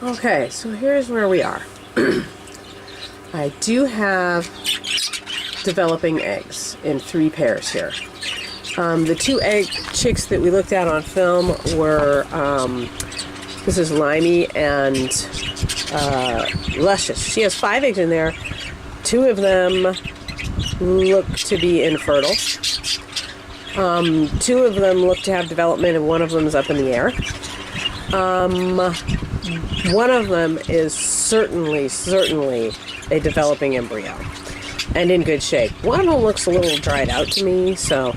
Okay, so here's where we are. I do have developing eggs in 3 pairs here. The 2 egg chicks that we looked at on film were, this is Limey and Luscious. She has 5 eggs in there. 2 of them look to be infertile. 2 of them look to have development, and 1 of them is up in the air. 1 of them is certainly a developing embryo and in good shape. 1 of them looks a little dried out to me, so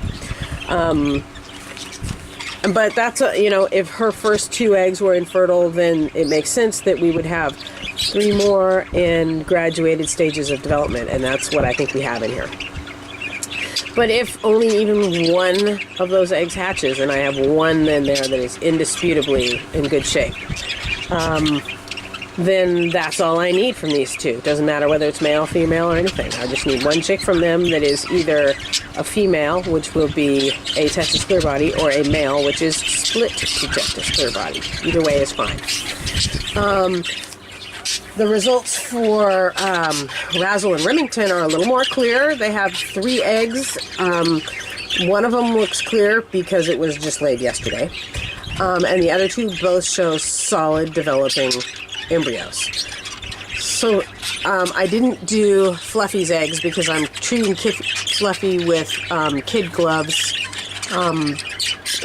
but that's if her first 2 eggs were infertile, then it makes sense that we would have 3 more in graduated stages of development, and that's what I think we have in here. But if only even 1 of those eggs hatches, and I have 1 in there that is indisputably in good shape, then that's all I need from these 2. Doesn't matter whether it's male, female, or anything. I just need 1 chick from them that is either a female, which will be a testis clear body, or a male, which is split to testis clear body. Either way is fine. The results for Razzle and Remington are a little more clear. They have 3 eggs. 1 of them looks clear because it was just laid yesterday. And the other 2 both show solid developing embryos. So I didn't do Fluffy's eggs because I'm treating Fluffy with kid gloves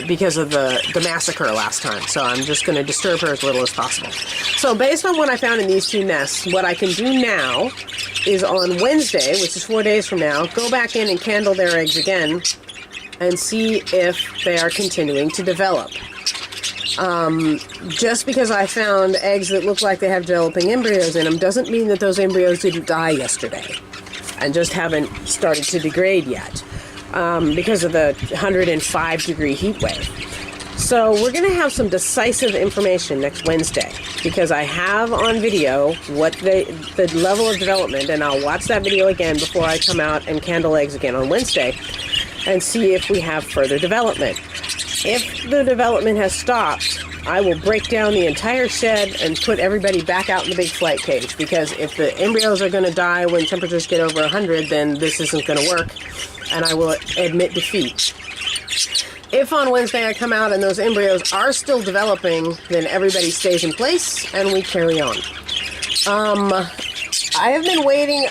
because of the massacre last time. So I'm just going to disturb her as little as possible. So based on what I found in these 2 nests, what I can do now is on Wednesday, which is 4 days from now, go back in and candle their eggs again and see if they are continuing to develop. Just because I found eggs that look like they have developing embryos in them doesn't mean that those embryos didn't die yesterday and just haven't started to degrade yet because of the 105-degree heat wave. So we're going to have some decisive information next Wednesday because I have on video what the level of development, and I'll watch that video again before I come out and candle eggs again on Wednesday and see if we have further development. If the development has stopped, I will break down the entire shed and put everybody back out in the big flight cage, because if the embryos are going to die when temperatures get over 100, then this isn't going to work, and I will admit defeat. If on Wednesday I come out and those embryos are still developing, then everybody stays in place and we carry on. I have been waiting.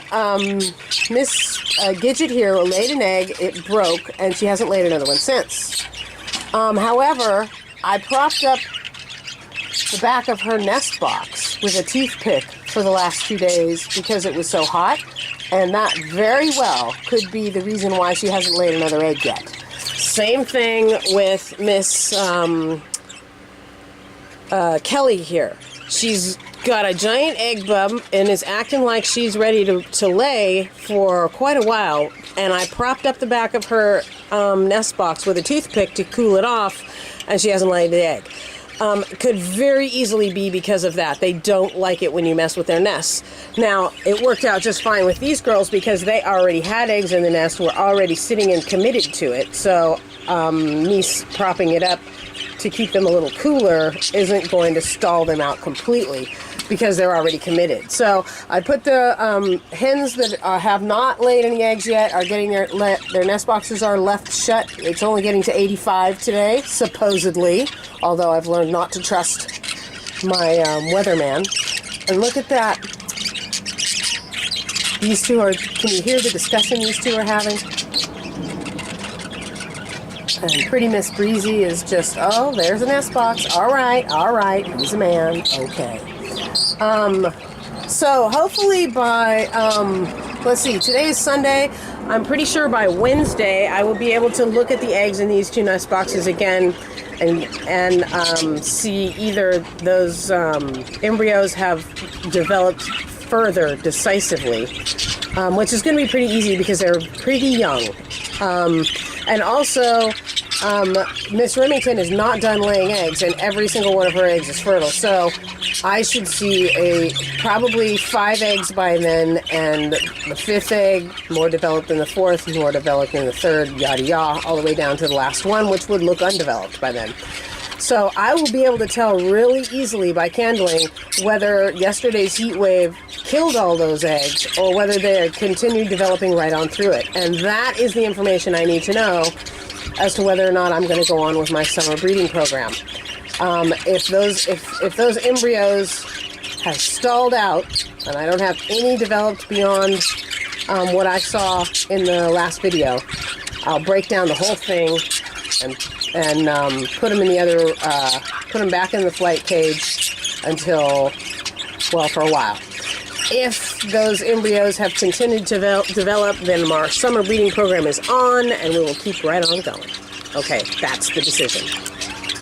Miss Gidget here laid an egg, it broke, and she hasn't laid another one since. However, I propped up the back of her nest box with a toothpick for the last 2 days because it was so hot, and that very well could be the reason why she hasn't laid another egg yet. Same thing with Miss Kelly here. She's got a giant egg bump and is acting like she's ready to lay for quite a while, and I propped up the back of her nest box with a toothpick to cool it off, and she hasn't laid the egg. Could very easily be because of that. They don't like it when you mess with their nests. Now, it worked out just fine with these girls because they already had eggs in the nest, were already sitting and committed to it, so me propping it up to keep them a little cooler isn't going to stall them out completely because they're already committed. So I put the hens that have not laid any eggs yet are getting their nest boxes are left shut. It's only getting to 85 today, supposedly, although I've learned not to trust my weatherman. And look at that. These 2 are, can you hear the discussion these 2 are having? And Pretty Miss Breezy is just, oh, there's a nest box. All right, he's a man. Okay. So hopefully by, let's see, today is Sunday. I'm pretty sure by Wednesday I will be able to look at the eggs in these 2 nest boxes again and see either those embryos have developed further decisively, which is going to be pretty easy because they're pretty young. And also, Miss Remington is not done laying eggs, and every single one of her eggs is fertile. So I should see probably 5 eggs by then, and the 5th egg more developed than the 4th, more developed than the 3rd, yada yada, all the way down to the last one, which would look undeveloped by then. So I will be able to tell really easily by candling whether yesterday's heat wave killed all those eggs or whether they continued developing right on through it. And that is the information I need to know as to whether or not I'm going to go on with my summer breeding program. If those embryos have stalled out and I don't have any developed beyond what I saw in the last video, I'll break down the whole thing and put them in the other, put them back in the flight cage until, well, for a while. If those embryos have continued to develop, then our summer breeding program is on, and we will keep right on going. Okay, that's the decision.